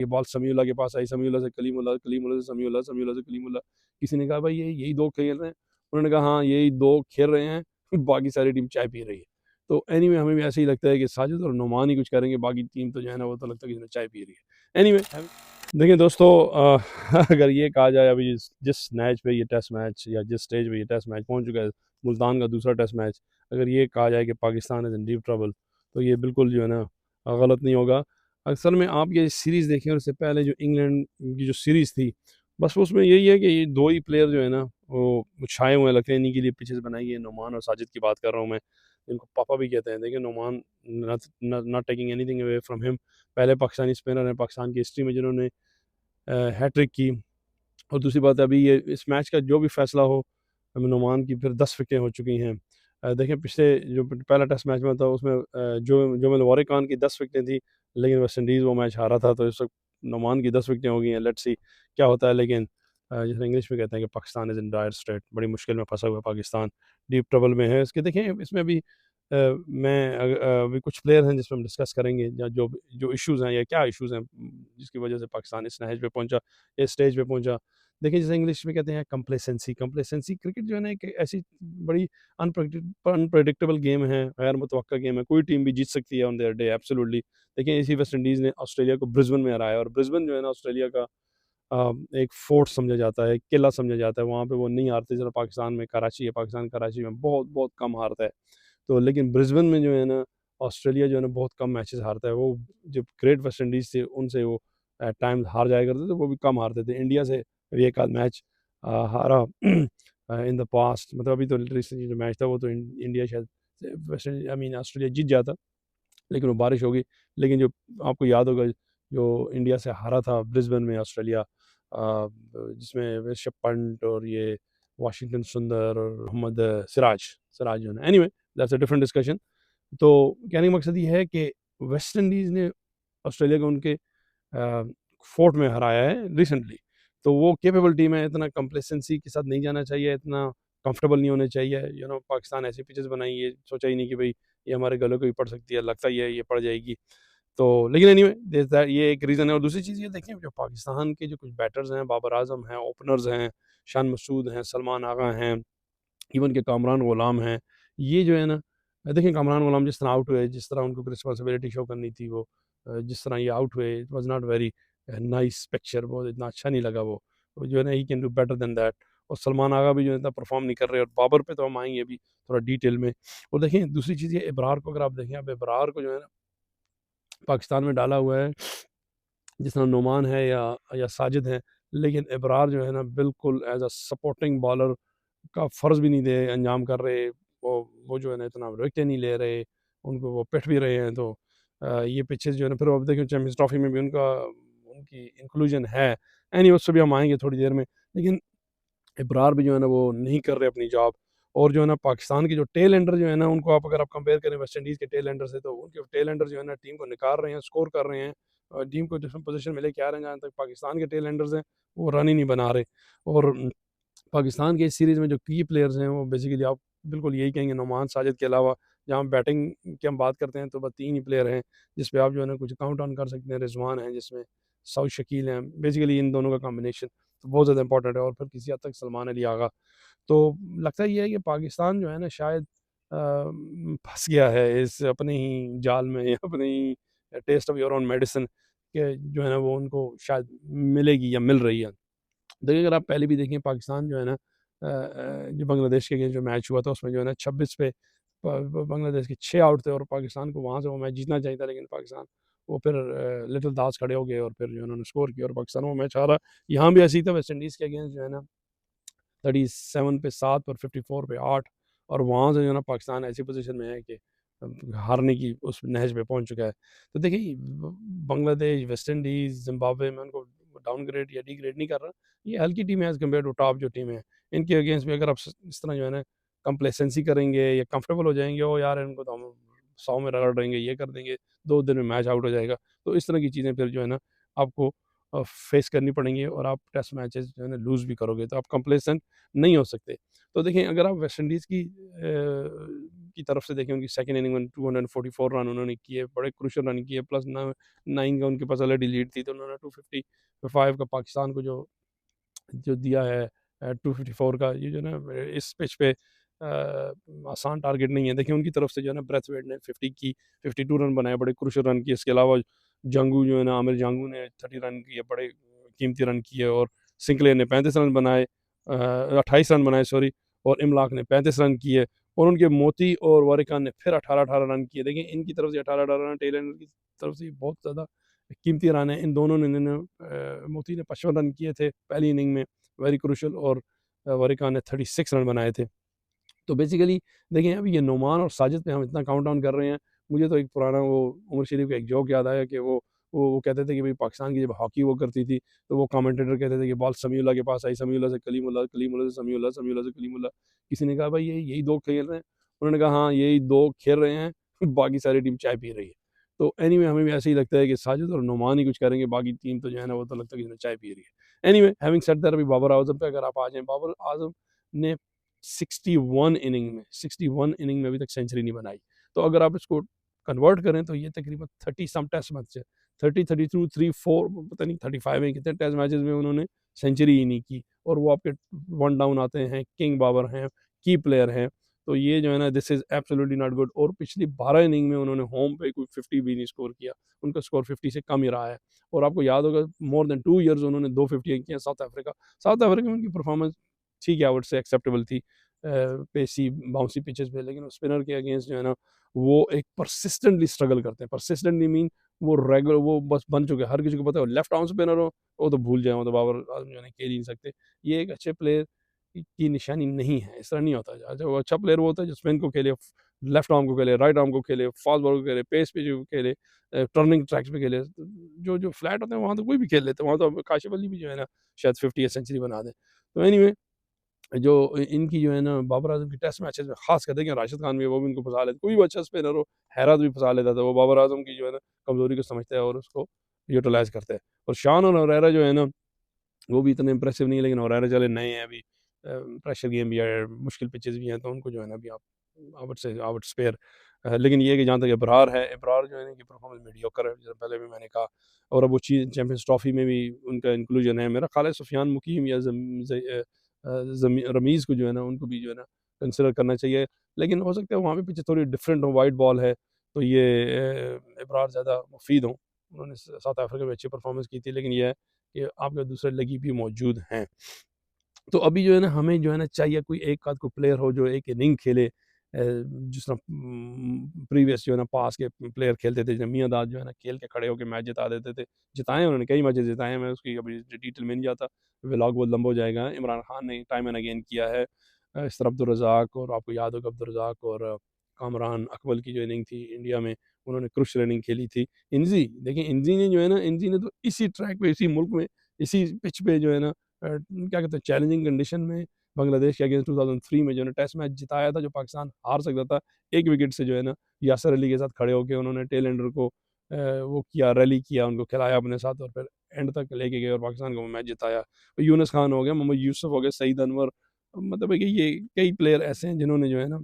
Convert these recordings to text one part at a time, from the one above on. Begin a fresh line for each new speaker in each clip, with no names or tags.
ये बॉल समीउल्लाह के पास आई, समीउल्लाह से कलीमुल्लाह, कलीमुल्लाह से समीउल्लाह, समीउल्लाह से कलीमुल्लाह। किसी ने कहा भाई ये यही 2 खेल रहे हैं? उन्होंने कहा हाँ यही 2 खेल रहे हैं, बाकी सारी टीम चाय पी रही है। तो एनीवे हमें भी ऐसे ही लगता है कि साजिद और नुमान ही कुछ करेंगे, बाकी टीम तो जो है ना वो तो लगता है कि चाय पी रही है। एनीवे देखिए दोस्तों, अगर ये कहा जाए अभी जिस मैच पे ये टेस्ट मैच या जिस स्टेज पे ये टेस्ट मैच पहुंच चुका है, मुल्तान का दूसरा टेस्ट मैच, अगर ये कहा जाए कि Pakistan is in deep trouble, तो ये बिल्कुल जो है ना गलत नहीं होगा। अक्सर में आप ये सीरीज़ देखें और इससे पहले जो इंग्लैंड की जो सीरीज़ थी, बस उसमें यही है कि ये 2 ही प्लेयर जो है ना वो छाए हुए लगते हैं, इन्हीं के लिए पिचेस बनाई है। नुमान और साजिद की बात कर रहा हूँ मैं, इनको पापा भी कहते हैं। देखिए Noman, not taking anything away from him, पहले पाकिस्तानी स्पिनर हैं पाकिस्तान की हिस्ट्री में जिन्होंने हैट्रिक की। और दूसरी बात है अभी ये इस मैच का जो भी फ़ैसला हो, नुमान की फिर 10 विकेटें हो चुकी हैं। देखें पिछले जो पहला टेस्ट मैच में था उसमें जोमिल वारिक खान की 10 विकेटें थी, लेकिन वेस्ट इंडीज़ वो मैच हारा था। तो इस वक्त नुमान की 10 विकेटें हो गई हैं। लेट्स सी क्या होता है। लेकिन जैसे इंग्लिश में कहते हैं कि Pakistan is in dire state, बड़ी मुश्किल में फंसा हुआ है पाकिस्तान, डीप ट्रबल में है। इसके देखें इसमें भी अभी कुछ प्लेयर हैं जिसमें हम डिस्कस करेंगे, या जो जो इश्यूज़ हैं या क्या इश्यूज़ हैं जिसकी वजह से पाकिस्तान इस नहज पे पहुंचा, इस स्टेज पे पहुंचा। देखिए जैसे इंग्लिश में कहते हैं कंप्लेसेंसी, कंप्लेसेंसी क्रिकेट जो है ना एक ऐसी बड़ी अनप्रेडिक्टेबल गेम है, गैर मुतवक्का गेम है, कोई टीम भी जीत सकती है ऑन देयर डे, एब्सोल्युटली। देखिए इसी वेस्ट इंडीज़ ने ऑस्ट्रेलिया को ब्रिस्बेन में हराया, और ब्रिस्बेन जो है ना ऑस्ट्रेलिया का एक फोर्ट समझा जाता है, एक किला समझा जाता है। वहाँ पे वो नहीं हारते, जरा पाकिस्तान में कराची है, पाकिस्तान कराची में बहुत बहुत कम हारता है। तो लेकिन ब्रिस्बेन में जो है ना ऑस्ट्रेलिया जो है ना बहुत कम मैचेस हारता है। वो जब ग्रेट वेस्ट इंडीज़ थे उनसे वो एट टाइम्स हार जाया करते थे, वो भी कम हारते थे। इंडिया से भी एक आध मैच हारा इन द पास्ट, मतलब अभी तो रिसेंटली जो मैच था वो तो इंडिया शायद वेस्ट आई मीन ऑस्ट्रेलिया जीत जाता, लेकिन वो बारिश हो गई। लेकिन जो आपको याद होगा जो इंडिया से हारा था ब्रिस्बेन में ऑस्ट्रेलिया, जिसमें ऋषभ पंत और ये वाशिंगटन सुंदर और मोहम्मद सिराज, सिराज जो है, anyway that's a different discussion. तो कहने का मकसद ये है कि वेस्ट इंडीज़ ने ऑस्ट्रेलिया को उनके फोर्ट में हराया है रिसेंटली। तो वो कैपेबल टीम है, इतना कंप्लेसेंसी के साथ नहीं जाना चाहिए, इतना कंफर्टेबल नहीं होने चाहिए। पाकिस्तान ऐसी पिचेस बनाई, ये सोचा ही नहीं कि भाई ये हमारे गलों को भी पड़ सकती है, लगता ही है ये पड़ जाएगी। तो लेकिन एनीवे ये एक रीज़न है। और दूसरी चीज़ ये देखें, जो पाकिस्तान के जो कुछ बैटर्स हैं, बाबर आजम हैं, ओपनर्स हैं, शान मसूद हैं, सलमान आगा हैं, इवन के कामरान गुलाम हैं, ये जो है ना देखिए कामरान गुलाम जिस तरह आउट हुए, जिस तरह उनको रिस्पॉन्सिबिलिटी शो करनी थी, वो जिस तरह ये आउट हुए, it was not very nice picture, बहुत इतना अच्छा नहीं लगा। वो जो है ना he can do better than that. और सलमान आगा भी जो है इतना परफॉर्म नहीं कर रहे। और बाबर पे तो हम आएंगे अभी थोड़ा डिटेल में। और देखें दूसरी चीज़ ये इब्रार को, अगर आप देखें, अब इब्रार को जो है ना पाकिस्तान में डाला हुआ है, जिस तरह नुमान है या साजिद हैं, लेकिन इब्रार जो है ना बिल्कुल एज अ सपोर्टिंग बॉलर का फ़र्ज़ भी नहीं दे अंजाम कर रहे। वो जो है ना इतना विकेटें नहीं ले रहे, उनको वो पिट भी रहे हैं। तो ये पिचेस जो है ना, फिर अब देखिए चैम्पियंस ट्रॉफी में भी उनकी इंक्लूजन है। उस पर भी हम आएंगे थोड़ी देर में। लेकिन इब्रार भी जो है ना वो नहीं कर रहे अपनी जॉब। और जो है ना पाकिस्तान के जो टेल एंडर जो है ना, उनको अगर आप कंपेयर करें वेस्ट इंडीज़ के टेल एंडर से, तो उनके टेल एंडर जो है ना टीम को निकाल रहे हैं, स्कोर कर रहे हैं, टीम को डिफरेंट पोजीशन में लेके आ रहे हैं। जहाँ तक पाकिस्तान के टेल एंडर्स हैं वो रन ही नहीं बना रहे। और पाकिस्तान के इस सीरीज़ में जो की प्लेयर्स हैं वो बेसिकली आप बिल्कुल यही कहेंगे, नुमान साजिद के अलावा, जहाँ बैटिंग की हम बात करते हैं तो बस 3 ही प्लेयर हैं जिस पे आप जो है ना कुछ काउंट ऑन कर सकते हैं। रिजवान हैं, जिसमें सऊद शकील हैं, बेसिकली इन दोनों का कॉम्बिनेशन तो बहुत ज़्यादा इंपॉर्टेंट है। और फिर किसी हद तक सलमान अली आगा। तो लगता ये है कि पाकिस्तान जो है ना शायद फँस गया है इस अपने ही जाल में, या अपने ही taste of your own medicine के जो है ना वो उनको शायद मिलेगी या मिल रही है। देखिए अगर आप पहले भी देखें, पाकिस्तान जो है ना जो बांग्लादेश के अगेंस्ट जो मैच हुआ था उसमें जो है ना 26 पे बांग्लादेश के 6 आउट थे, और पाकिस्तान को वहाँ से वो मैच जीतना चाहिए था। लेकिन पाकिस्तान वो फिर लिटिल दास खड़े हो गए और फिर जो है उन्होंने स्कोर किया और पाकिस्तान वो मैच हारा। यहाँ भी ऐसे ही था, वेस्ट इंडीज़ के अगेंस्ट जो है ना 37 पे 7 और 54 पे 8, और वहाँ से जो है ना पाकिस्तान ऐसी पोजीशन में है कि हारने की उस नहज पे पहुँच चुका है। तो देखिए बांग्लादेश, वेस्ट इंडीज़, जिम्बाब्वे, में उनको डाउनग्रेड या डिग्रेड नहीं कर रहा। ये हल्की टीम है एज़ कम्पेयर टू टॉप जो टीम है। इनके अगेंस्ट भी अगर आप इस तरह जो है ना कंप्लेसेंसी करेंगे या कंफर्टेबल हो जाएंगे, ओ यार इनको तो हम 100 में रगड़ देंगे, ये कर देंगे, 2 दिन में मैच आउट हो जाएगा, तो इस तरह की चीज़ें फिर जो है ना आपको फेस करनी पड़ेंगी, और आप टेस्ट मैचेस जो है ना लूज़ भी करोगे, तो आप कंप्लेसेंट नहीं हो सकते। तो देखें अगर आप वेस्ट इंडीज़ की की तरफ से देखें, उनकी सेकंड इनिंग में 244 रन उन्होंने किए, बड़े क्रूशियल रन किए, प्लस 9 का उनके पास ऑलरेडी लीड थी, तो उन्होंने 255 का पाकिस्तान को जो जो दिया है 254 का, ये जो ना इस पिच पे आसान टारगेट नहीं है। देखिए उनकी तरफ से जो है ना ब्रेथवेट ने 52 रन बनाए, बड़े क्रूशियल रन किए। इसके अलावा जंगू जो है ना, आमिर जंगू ने 30 रन किए, बड़े कीमती रन किए, और सिंकलेयर ने 35 रन बनाए, 28 रन बनाए सॉरी, और इमलाक ने 35 रन किए, और उनके मोती और वारिकान ने फिर 18-18 रन किए। देखिए इनकी तरफ से 18-18 रन, टेलर की तरफ से बहुत ज़्यादा कीमती रन है। इन दोनों ने मोती ने 55 रन किए थे पहली इनिंग में, वेरी क्रूशल, और वारिकान ने 36 रन बनाए थे। तो बेसिकली देखिए अभी ये नुमान और साजिद पे हम इतना काउंट डाउन कर रहे हैं। मुझे तो एक पुराना वो उमर शरीफ का एक जोक याद आया कि वो कहते थे कि भाई पाकिस्तान की जब हॉकी वो करती थी, तो वो कमेंटेटर कहते थे कि बॉल समीउल्लाह के पास आई, समीउल्लाह से कलीमुल्लाह, कलीमुल्लाह से समीउल्लाह, समीउल्लाह से कलीमुल्लाह। किसी ने कहा भाई यही दो खेल रहे हैं? उन्होंने कहा हाँ यही दो खेल रहे हैं, बाकी सारी टीम चाय पी रही है। तो एनीवे हमें भी ऐसे ही लगता है कि साजिद और नुमान ही कुछ करेंगे, बाकी टीम तो जो है ना वो तो लगता है कि चाय पी रही है। एनीवे हैविंग सेड दैट, अभी बाबर आजम पे अगर आप आ जाएं, बाबर आजम ने 61 इनिंग में अभी तक सेंचुरी नहीं बनाई। तो अगर आप इसको कन्वर्ट करें तो ये तकरीबन 30 सम टेस्ट मैच है, 30, 32, 3, 4, पता नहीं 35 में कितने टेस्ट मैचेस में उन्होंने सेंचुरी ही नहीं की, और वो आपके वन डाउन आते हैं, किंग बाबर हैं, की प्लेयर हैं। तो ये जो है ना, this is absolutely not good. और पिछली 12 इनिंग में उन्होंने होम पे कोई 50 भी नहीं स्कोर किया, उनका स्कोर 50 से कम ही रहा है। और आपको याद होगा मोर देन 2 ईयर्स उन्होंने 250 किए साउथ अफ्रीका में उनकी परफॉर्मेंस ठीक है, आई वुड से एक्सेप्टेबल थी पेसी बाउंसी पिचेस पे, लेकिन स्पिनर के अगेंस्ट जो है ना वो एक परसिस्टेंटली स्ट्रगल करते हैं। परसिस्टेंटली मीन वो रेगुलर, वो बस बन चुके हैं, हर किसी को पता है लेफ्ट आर्म स्पिनर हो वो तो भूल जाए, वो तो बाबर आजम जो है खेल ही नहीं सकते। ये एक अच्छे प्लेयर की निशानी नहीं है, इस तरह नहीं होता। अच्छा वो अच्छा प्लेयर वो होता है जो स्पिन को खेले, लेफ्ट आर्म को खेले, राइट आर्म को खेले, फास्ट बॉल को खेले, पेस पे जो खेले, टर्निंग ट्रैक्स पे खेले। जो फ्लैट होते हैं वहाँ तो कोई भी खेल लेते हैं, वहाँ तो काशिफ अली भी जो है ना शायद 50 या सेंचुरी बना दे। तो एनीवे जो इनकी जो है ना बाबर आजम की टेस्ट मैचेस में खास कर देखिए, राशिद खान भी है, वो भी इनको फंसा लेते, कोई भी अच्छा स्पिनर हो, हैरात भी फंसा लेता था, वो बाबर आजम की जो है ना कमजोरी को समझता है और उसको यूटिलाइज करता है। और शान और ओरेरा जो है ना वो भी इतने इंप्रेसिव नहीं है, लेकिन ओरेरा चले नए हैं अभी, प्रेशर गेम भी है, मुश्किल पिचेस भी हैं, तो उनको जो है ना अभी आप आवट स्पेयर। लेकिन ये है कि जहाँ तक इब्रार है, इब्रार जो है ना की परफॉर्मेंस मीडियोकर है, जैसे पहले भी मैंने कहा। और अब वो चैंपियंस ट्रॉफी में भी उनका इंक्लूजन है। मेरा ख्याल है सुफियान मुकीम या रमीज़ को जो है ना उनको भी जो है ना कंसिडर करना चाहिए, लेकिन हो सकता है वहाँ पे पीछे थोड़ी डिफरेंट हो, वाइट बॉल है, तो ये इब्रार ज़्यादा मुफीद हों। उन्होंने साउथ अफ्रीका में अच्छी परफॉर्मेंस की थी, लेकिन यह है कि आपके दूसरे लगी भी मौजूद हैं। तो अभी जो है ना हमें जो है ना चाहिए कोई एक आध कोई प्लेयर हो जो एक इनिंग खेले, जिस तरह प्रीवियस जो है ना पास के प्लेयर खेलते थे, जैसे मियांदाद जो है ना खेल के खड़े होकर मैच जिता देते थे। जिताए उन्होंने कई मैचेस जिताए हैं, मैं उसकी अभी डिटेल में नहीं जाता, व्लॉग बहुत लंबा हो जाएगा। इमरान खान ने टाइम एंड अगेन किया है, इस तरह अब्दुल रज़ाक, और आपको याद होगा अब्दुल रज़ाक और कामरान अकमल की जो इनिंग थी इंडिया में, उन्होंने क्रुशियल इनिंग खेली थी। इंजी देखिए, इंजी ने जो है ना, इंजी ने तो इसी ट्रैक पे, इसी मुल्क में, इसी पिच पे जो है ना क्या कहते हैं चैलेंजिंग कंडीशन में बांग्लादेश के अगेंस्ट 2003 में जो है टेस्ट मैच जिताया था, जो पाकिस्तान हार सकता था एक विकेट से, जो है ना यासर अली के साथ खड़े होकर उन्होंने टेल एंडर को वो किया, रैली किया, उनको खिलाया अपने साथ, और फिर एंड तक लेके गए और पाकिस्तान को मैच जिताया। यूनुस खान हो गया, मोहम्मद यूसुफ हो गया, सईद अनवर, मतलब है कि ये कई प्लेयर ऐसे हैं जिन्होंने जो है ना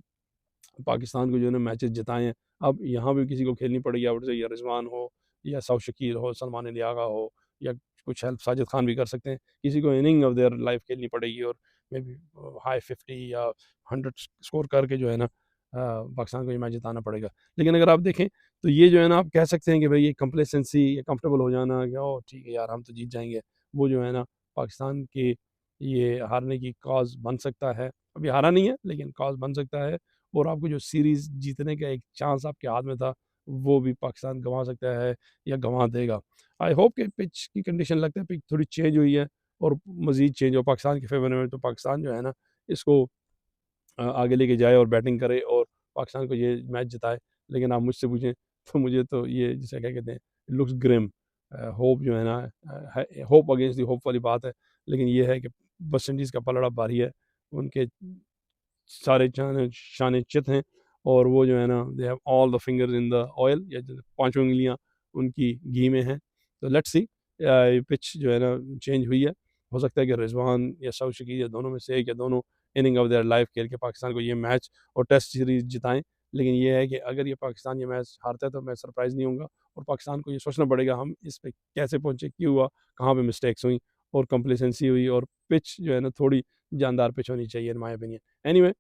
पाकिस्तान को जो है ना मैचेस जिताए हैं। अब यहाँ भी किसी को खेलनी पड़ेगी आउट से, या रिजवान हो, या सऊ शकील हो, सलमान लियागा हो, या कुछ हेल्प साजिद खान भी कर सकते हैं। किसी को इनिंग ऑफ देयर लाइफ खेलनी पड़ेगी, और मे बी हाई 50 या 100 स्कोर करके जो है ना पाकिस्तान को ये मैच जिताना पड़ेगा। लेकिन अगर आप देखें तो ये जो है ना आप कह सकते हैं कि भाई ये कंप्लेसेंसी या कंफर्टेबल हो जाना कि ओ ठीक है यार हम तो जीत जाएंगे, वो जो है ना पाकिस्तान के ये हारने की कॉज बन सकता है। अभी हारा नहीं है, लेकिन कॉज बन सकता है। और आपको जो सीरीज़ जीतने का एक चांस आपके हाथ में था, वो भी पाकिस्तान गँवा सकता है या गँवा देगा। आई होप कि पिच की कंडीशन लगता है पिच थोड़ी चेंज हुई है, और मज़ीद चेंज हो पाकिस्तान के फ़ेवर में, तो पाकिस्तान जो है ना इसको आगे लेके जाए और बैटिंग करे और पाकिस्तान को ये मैच जिताए। लेकिन आप मुझसे पूछें तो मुझे तो ये जिसे क्या कहते हैं, लुक्स ग्रिम। होप जो है ना होप अगेंस्ट दी होप वाली बात है, लेकिन ये है कि वेस्ट इंडीज़ का पलड़ा भारी है। उनके सारे शान चित हैं, और वो जो है ना they have all the fingers in the oil, या जो पांचों उंगलियां उनकी घी में हैं। तो लेट्स सी, पिच जो है ना चेंज हुई है, हो सकता है कि रिजवान या सऊ शकील या दोनों में से एक या दोनों इनिंग ऑफ देयर लाइफ खेल के पाकिस्तान को ये मैच और टेस्ट सीरीज जिताएं। लेकिन ये है कि अगर ये पाकिस्तान ये मैच हारता है तो मैं सरप्राइज़ नहीं होऊँगा, और पाकिस्तान को ये सोचना पड़ेगा हम इस पे कैसे पहुँचे, क्यों हुआ, कहाँ पे मिस्टेक्स हुई और कंप्लेसेंसी हुई, और पिच जो है ना थोड़ी जानदार पिच होनी चाहिए इन माय ओपिनियन। एनीवे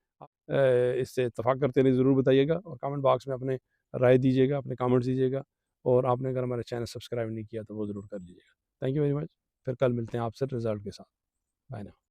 इससे इत्तेफ़ाक करते रहे ज़रूर बताइएगा, और कमेंट बॉक्स में अपने राय दीजिएगा, अपने कमेंट्स दीजिएगा, और आपने अगर हमारा चैनल सब्सक्राइब नहीं किया तो वो ज़रूर कर लीजिएगा। Thank you very much. फिर कल मिलते हैं आपसे रिज़ल्ट के साथ। Bye now.